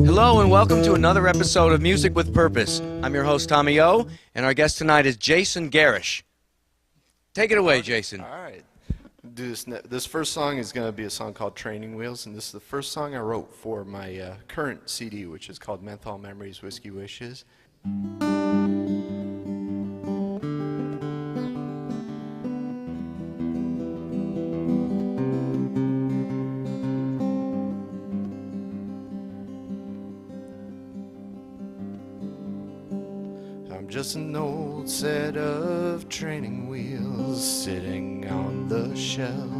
Hello and welcome to another episode of Music with Purpose. I'm your host, Tommy O, and our guest tonight is Jason Gerrish. Take it away, Jason. All right. This first song is going to be a song called Training Wheels, and this is the first song I wrote for my current CD, which is called Menthol Memories, Whiskey Wishes. I'm just an old set of training wheels sitting on the shelf.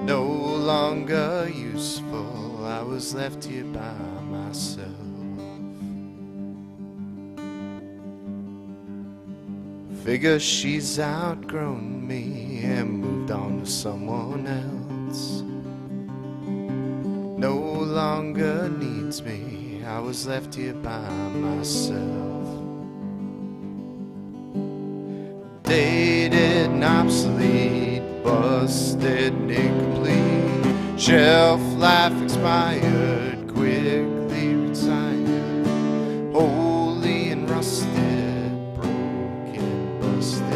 No longer useful, I was left here by myself. Figure she's outgrown me and moved on to someone else. No longer needs me, I was left here by myself. Dated and obsolete, busted and incomplete, shelf life expired, quickly retired, holy and rusted, broken, busted.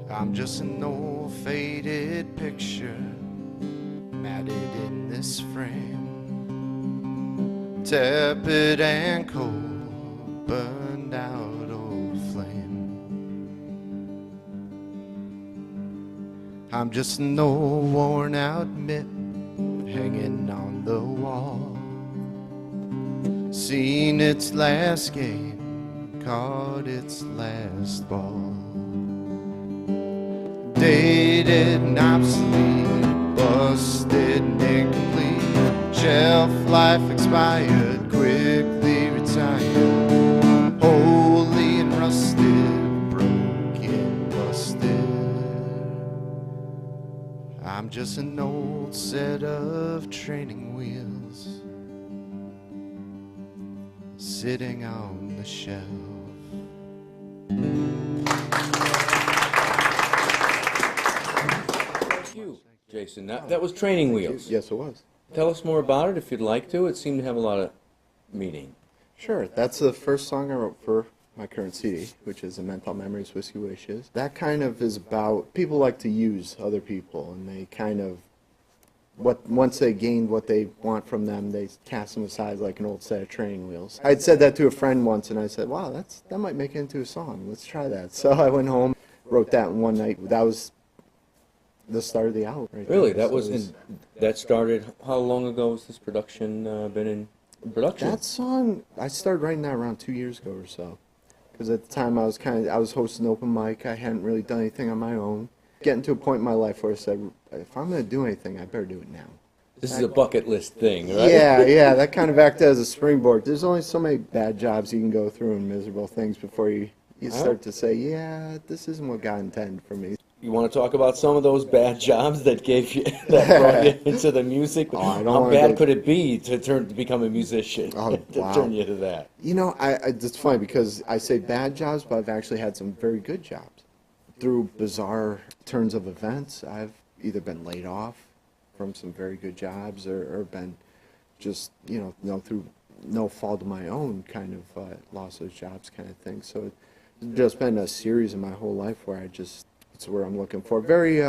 I'm just an old faded picture, matted in this frame, tepid and cold, burned out old flame. I'm just an old worn out mitt hanging on the wall, seen its last game, caught its last ball. Dated and obsolete, busted and incomplete, shelf life expired, quickly retired, holy and rusted, broken, busted. I'm just an old set of training wheels sitting on the shelf. Jason, that was Training Wheels. Yes, it was. Tell us more about it if you'd like to. It seemed to have a lot of meaning. Sure. That's the first song I wrote for my current CD, which is Menthol Memories, Whiskey Wishes. That kind of is about people like to use other people, and they kind of, once they gained what they want from them, they cast them aside like an old set of training wheels. I'd said that to a friend once, and I said, wow, that might make it into a song. Let's try that. So I went home, wrote that in one night. That was the start of the album. Right Really? there. That started, how long ago has this production been in production? That song, I started writing that around 2 years ago or so. Because at the time I was hosting open mic. I hadn't really done anything on my own. Getting to a point in my life where I said, if I'm going to do anything, I better do it now. This is a bucket list thing, right? Yeah, that kind of acted as a springboard. There's only so many bad jobs you can go through and miserable things before you start to say, yeah, this isn't what God intended for me. You want to talk about some of those bad jobs that brought you into the music? How bad could it be to become a musician? Oh, to wow. turn you to that? You know, it's funny because I say bad jobs, but I've actually had some very good jobs. Through bizarre turns of events, I've either been laid off from some very good jobs or been just, through no fault of my own, kind of lost those jobs kind of thing. So it's just been a series in my whole life where it's where I'm looking for. Very,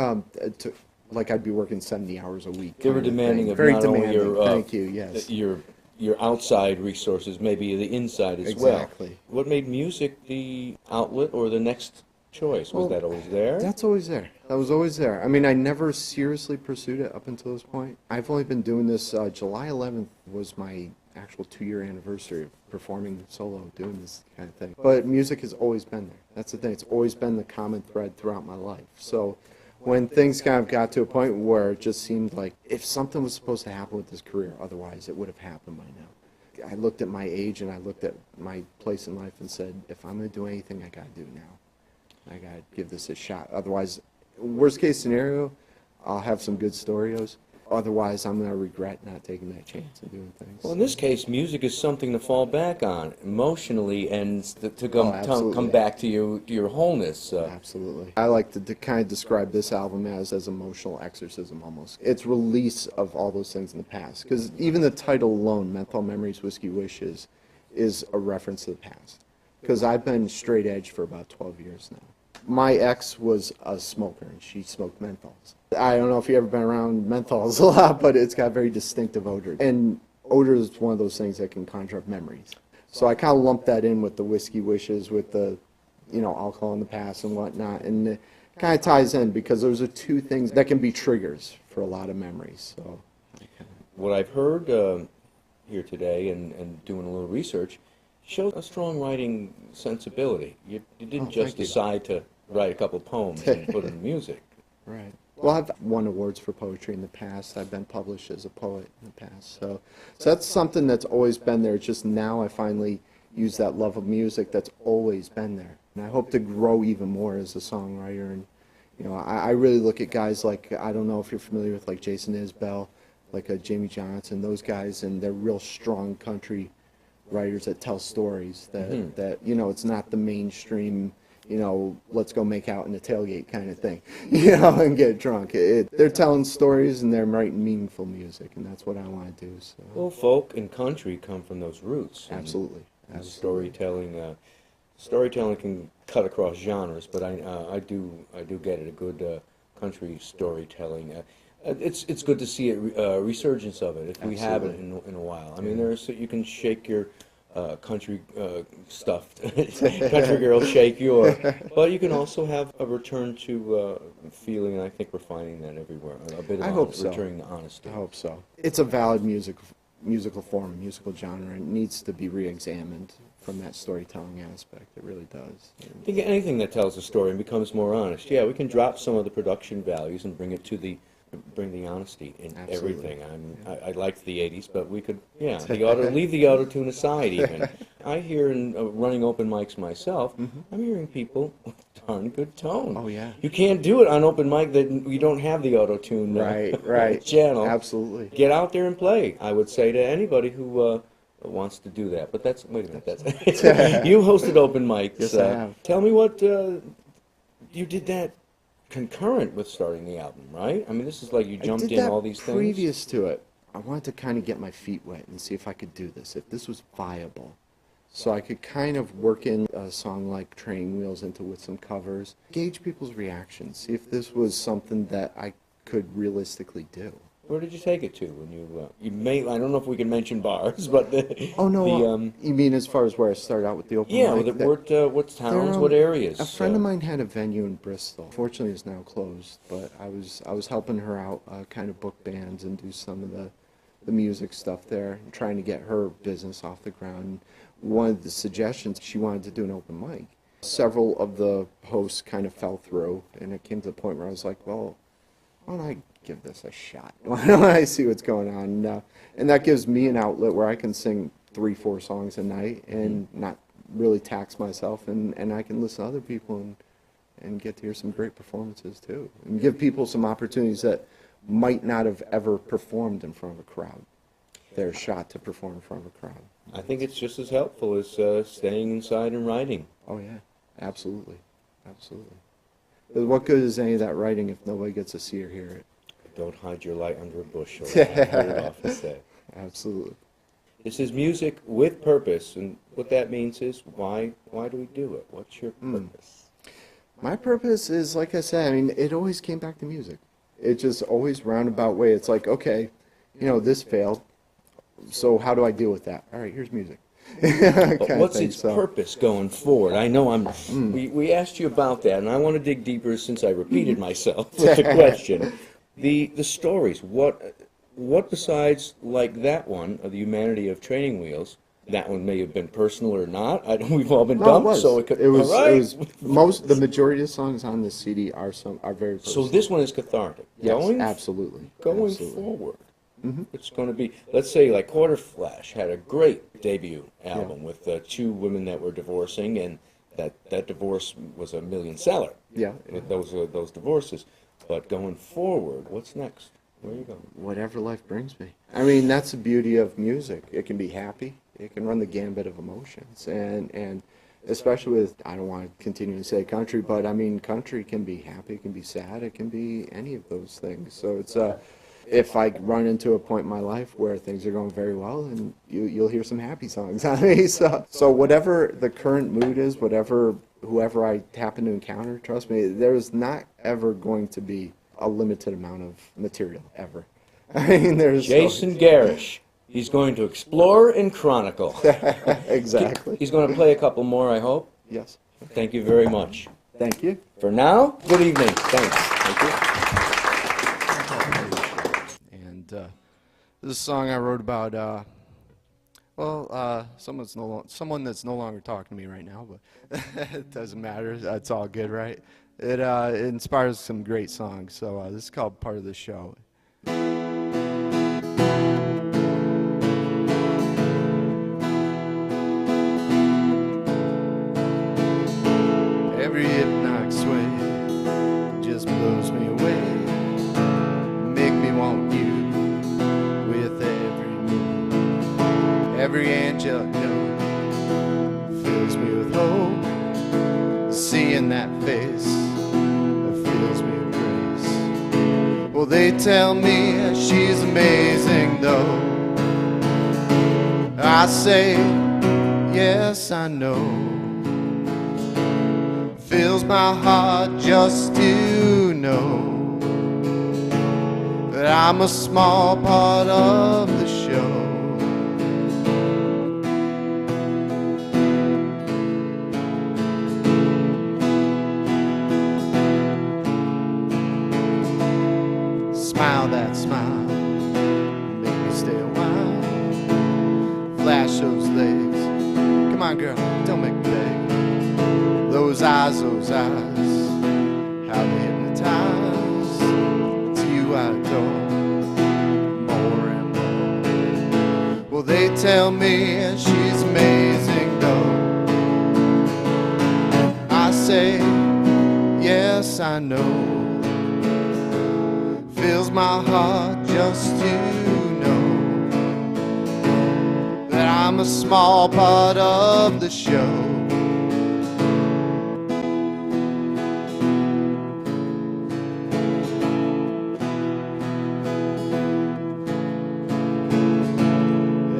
like I'd be working 70 hours a week. They were demanding of very not demanding. only Thank you, yes. your outside resources, maybe the inside as well. Exactly. What made music the outlet or the next choice? Was that always there? That's always there. That was always there. I mean, I never seriously pursued it up until this point. I've only been doing this, July 11th was my actual 2-year anniversary of performing solo, doing this kind of thing. But music has always been there. That's the thing. It's always been the common thread throughout my life. So when things kind of got to a point where it just seemed like if something was supposed to happen with this career, otherwise it would have happened by now. I looked at my age and I looked at my place in life and said, if I'm going to do anything, I got to do it now. I got to give this a shot. Otherwise, worst case scenario, I'll have some good stories. otherwise I'm going to regret not taking that chance and doing things. Well, in this case, music is something to fall back on emotionally and to come absolutely. back to your wholeness. Absolutely. I like to kind of describe this album as emotional exorcism almost. It's release of all those things in the past. Because even the title alone, Menthol Memories, Whiskey Wishes, is a reference to the past. Because I've been straight edge for about 12 years now. My ex was a smoker, and she smoked menthols. I don't know if you've ever been around menthols a lot, but it's got a very distinctive odor. And odor is one of those things that can conjure up memories. So I kind of lumped that in with the Whiskey Wishes, with the, alcohol in the past and whatnot. And it kind of ties in because those are two things that can be triggers for a lot of memories. So, what I've heard here today and doing a little research shows a strong writing sensibility. You didn't just decide to write a couple poems and put in music. Right. Well, I've won awards for poetry in the past. I've been published as a poet in the past. So that's something that's always been there. It's just now I finally use that love of music that's always been there. And I hope to grow even more as a songwriter. And, I really look at guys like, I don't know if you're familiar with like Jason Isbell, like Jamie Johnson, those guys, and they're real strong country writers that tell stories that, it's not the mainstream, let's go make out in a tailgate kind of thing, and get drunk. They're telling stories and they're writing meaningful music, and that's what I want to do. So. Well, folk and country come from those roots. Absolutely. And storytelling can cut across genres, but I do get it. A good country storytelling. It's good to see a resurgence of it if we have it in a while. I mean, you can shake your country stuffed country girl shake your, but you can also have a return to feeling, and I think we're finding that everywhere. A bit of returning to honesty. I hope so. It's a valid musical form, musical genre, and it needs to be re-examined from that storytelling aspect. It really does. I think anything that tells a story and becomes more honest, we can drop some of the production values and bring the honesty in everything. I liked the 80s, but we could, leave the auto-tune aside even. I hear in running open mics myself, I'm hearing people with darn good tone. Oh, yeah. You can't do it on open mic that you don't have the auto-tune right. channel. Absolutely. Get out there and play. I would say to anybody who wants to do that. But wait a minute, you hosted open mics. Yes, I have. Tell me what, you did that concurrent with starting the album, right? I mean, this is like you jumped in all these things. Previous to it, I wanted to kind of get my feet wet and see if I could do this, if this was viable. So I could kind of work in a song like Training Wheels with some covers, gauge people's reactions, see if this was something that I could realistically do. Where did you take it to when I don't know if we can mention bars, but you mean as far as where I started out with the open mic? What towns, what areas? A friend of mine had a venue in Bristol. Fortunately, it's now closed, but I was helping her out, kind of book bands and do some of the music stuff there, and trying to get her business off the ground. One of the suggestions, she wanted to do an open mic. Several of the hosts kind of fell through, and it came to the point where I was like, well, why don't I give this a shot? Why don't I see what's going on? And that gives me an outlet where I can sing 3-4 songs a night and not really tax myself, and I can listen to other people and get to hear some great performances too, and give people some opportunities that might not have ever performed in front of a crowd. Their shot to perform in front of a crowd. I think it's just as helpful as staying inside and writing. Oh yeah, absolutely. What good is any of that writing if nobody gets to see or hear it? Don't hide your light under a bushel. I heard it often said. Absolutely. This is music with purpose, and what that means is why do we do it? What's your purpose? My purpose is, like I said, I mean, it always came back to music. It just always roundabout way. It's like, okay, this failed, so how do I deal with that? All right, here's music. What's its purpose going forward? I know we asked you about that, and I want to dig deeper since I repeated myself with the question. The stories, what besides like that one, of the humanity of Training Wheels, that one may have been personal or not. We've all been dumped, so it could. It was the majority of the songs on this CD are very personal. So this one is cathartic. Yes, absolutely. Going forward. It's going to be, let's say, like Quarter Flash had a great debut album with 2 women that were divorcing, and that divorce was a million seller. Yeah. With those divorces. But going forward, what's next? Where you go? Whatever life brings me. I mean, that's the beauty of music. It can be happy. It can run the gambit of emotions. And especially with, I don't want to continue to say country, but I mean, country can be happy, it can be sad, it can be any of those things. So it's, if I run into a point in my life where things are going very well, and you'll hear some happy songs on me. So whatever the current mood is, whoever I happen to encounter, trust me, there's not ever going to be a limited amount of material, ever. I mean, there's Jason Gerrish. He's going to explore and chronicle. Exactly. He's going to play a couple more, I hope. Yes. Thank you very much. Thank you. For now, good evening. Thanks. Thank you. And this is a song I wrote about, someone that's no longer talking to me right now, but it doesn't matter. It's all good, right? It inspires some great songs. So this is called Part of the Show. Every hypnotic sway just blows me away, make me want you with every move. Every angelic note fills me with hope, seeing that face that fills me with grace. Well, they tell me she's amazing though. I say, yes, I know. Fills my heart just to know that I'm a small part of the show. Smile that smile, make me stay a while. Flash those legs, come on girl, don't make me beg. Those eyes, how they hypnotize. It's you I adore, more and more. Well, they tell me she's amazing though. I say, yes, I know. Fills my heart just to know that I'm a small part of the show.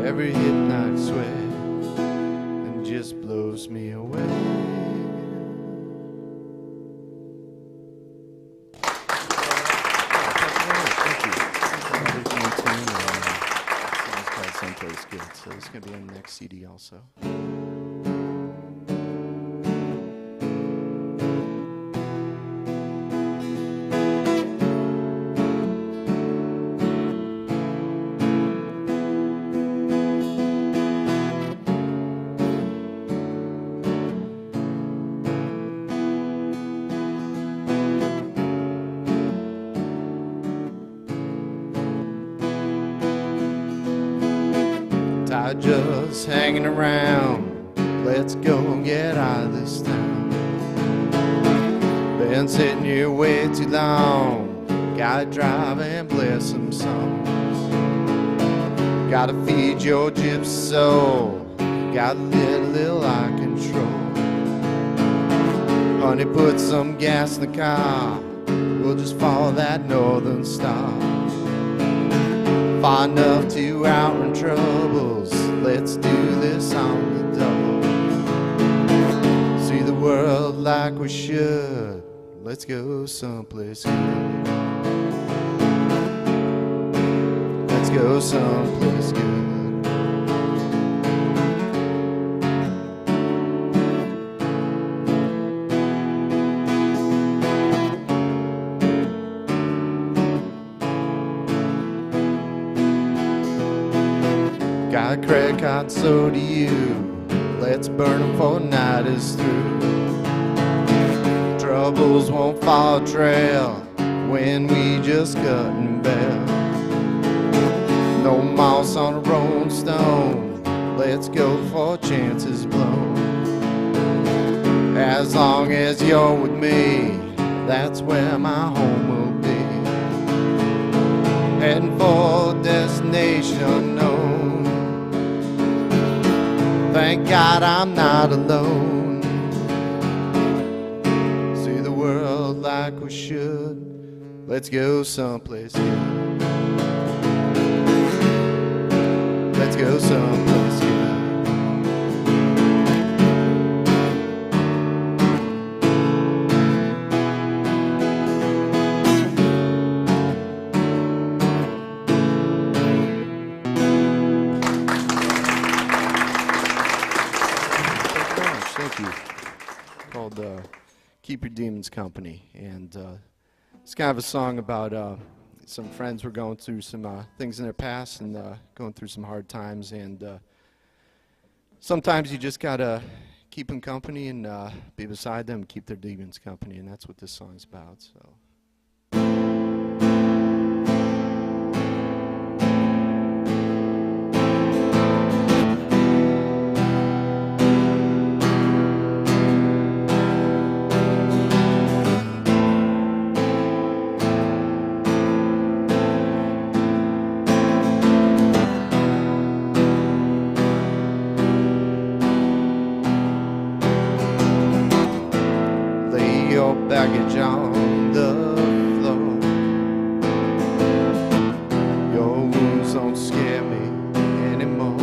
Every hypnotic sway and just blows me away. Thank you. Another theme tune, it's called Someplace Good. So it's going to be on the next CD also. Tired just hanging around, let's go get out of this town. Been sitting here way too long, gotta drive and play some songs. Gotta feed your gypsy soul, gotta let a little eye control. Honey, put some gas in the car, we'll just follow that northern star. Far enough to outrun troubles, let's do this on the double. See the world like we should, let's go someplace good. Let's go someplace good. Got a credit card, so do you. Let's burn them before the night is through. Troubles won't follow trail when we just cut and bell. No moss on a rolling stone, let's go before chances blown. As long as you're with me, that's where my home will be. heading for a destination unknown. Thank God I'm not alone. See the world like we should. Let's go someplace good. Let's go someplace good. Thank you. Called Keep Your Demons Company. And it's kind of a song about some friends were going through some things in their past and going through some hard times. And sometimes you just got to keep them company and be beside them, keep their demons company. And that's what this song's about. So. Your baggage on the floor. Your wounds don't scare me anymore.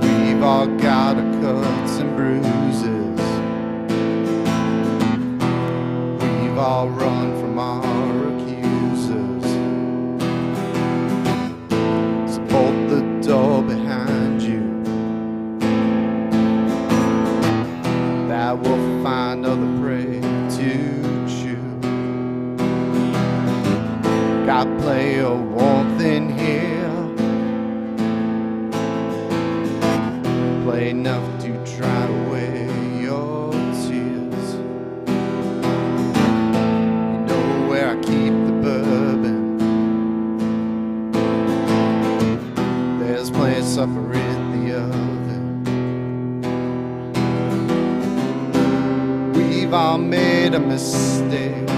We've all got our cuts and bruises. We've all run from our accusers. So bolt the door behind you. I will find other prey to chew. Got plenty of warmth in here, play enough to dry away your tears. You know where I keep the bourbon. There's plenty of supper in the oven. We've all made a mistakes.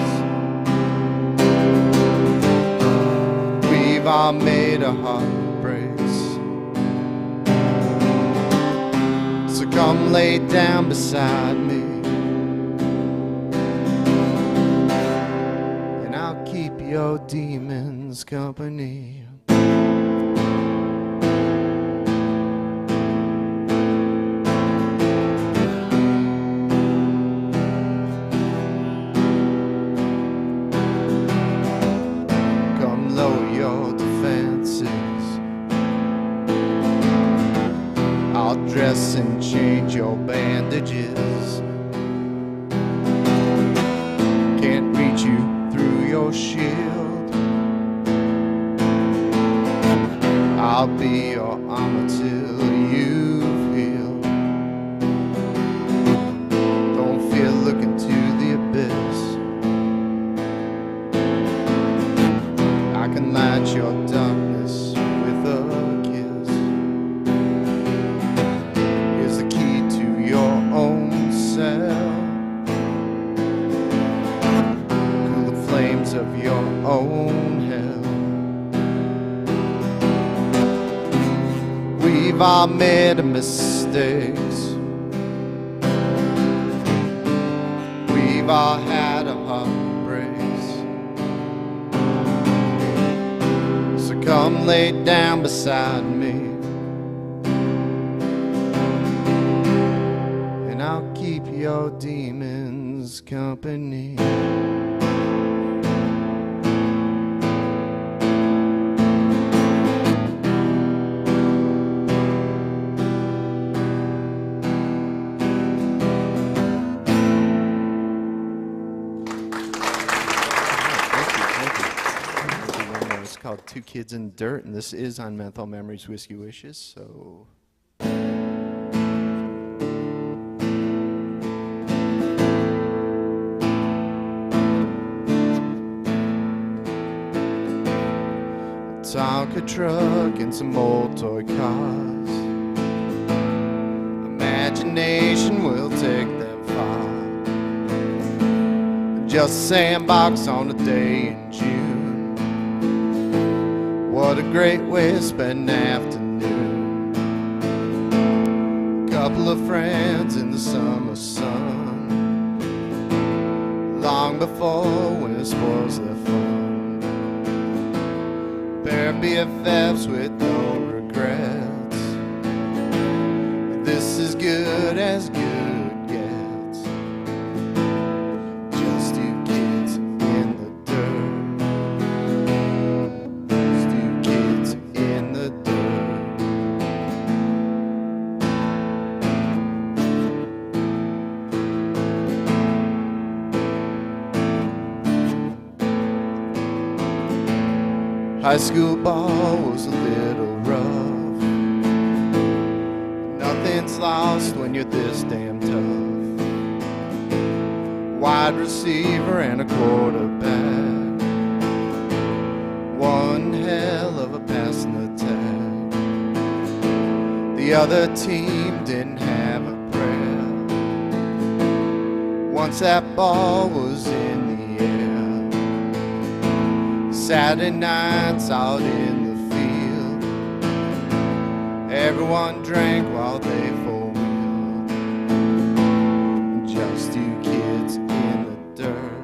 We've all made a heartbreaks. So come lay down beside me, and I'll keep your demons company. Dress and change your bandages. Can't reach you through your shield. I'll be your armor till you've healed. Don't fear looking to the abyss. I can light your darkness with a of your own hell. We've all made mistakes. We've all had a heartbreaks. So come lay down beside me, and I'll keep your demons company. Called Two Kids in Dirt, and this is on Menthol Memories Whiskey Wishes. So Tonka truck and some old toy cars. Imagination will take them far. just a sandbox on a day in June. What a great way to spend an afternoon. Couple of friends in the summer sun, long before winter spoils their fun. Pair of BFFs with no regrets. This is good as good gets. Just two kids in the dirt. Just two kids in the dirt. High school ball was a little rough. Nothing's lost when you're this damn tough. Wide receiver and a quarterback. One hell of a passing attack. The other team didn't have a prayer. Once that ball was in the air. Saturday nights out in the field, everyone drank while they four-wheeled. Just two kids in the dirt.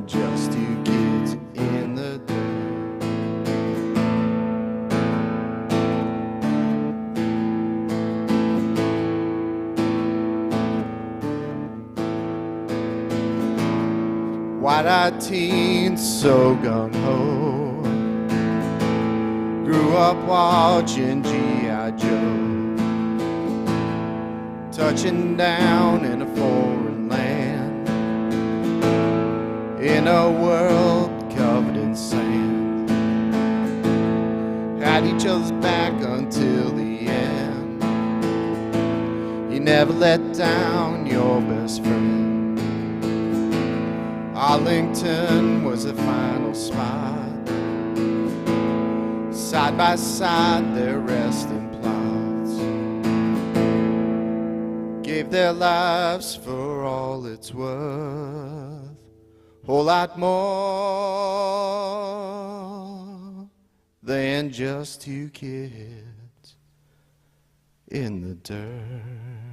Just two kids in the dirt. Wide-eyed teens so gung-ho, grew up watching G.I. Joe, touching down in a foreign land, in a world covered in sand. Had each other's back until the end. You never let down your best friend. Arlington was the final spot. Side by side their resting plots. Gave their lives for all it's worth. Whole lot more than just two kids in the dirt.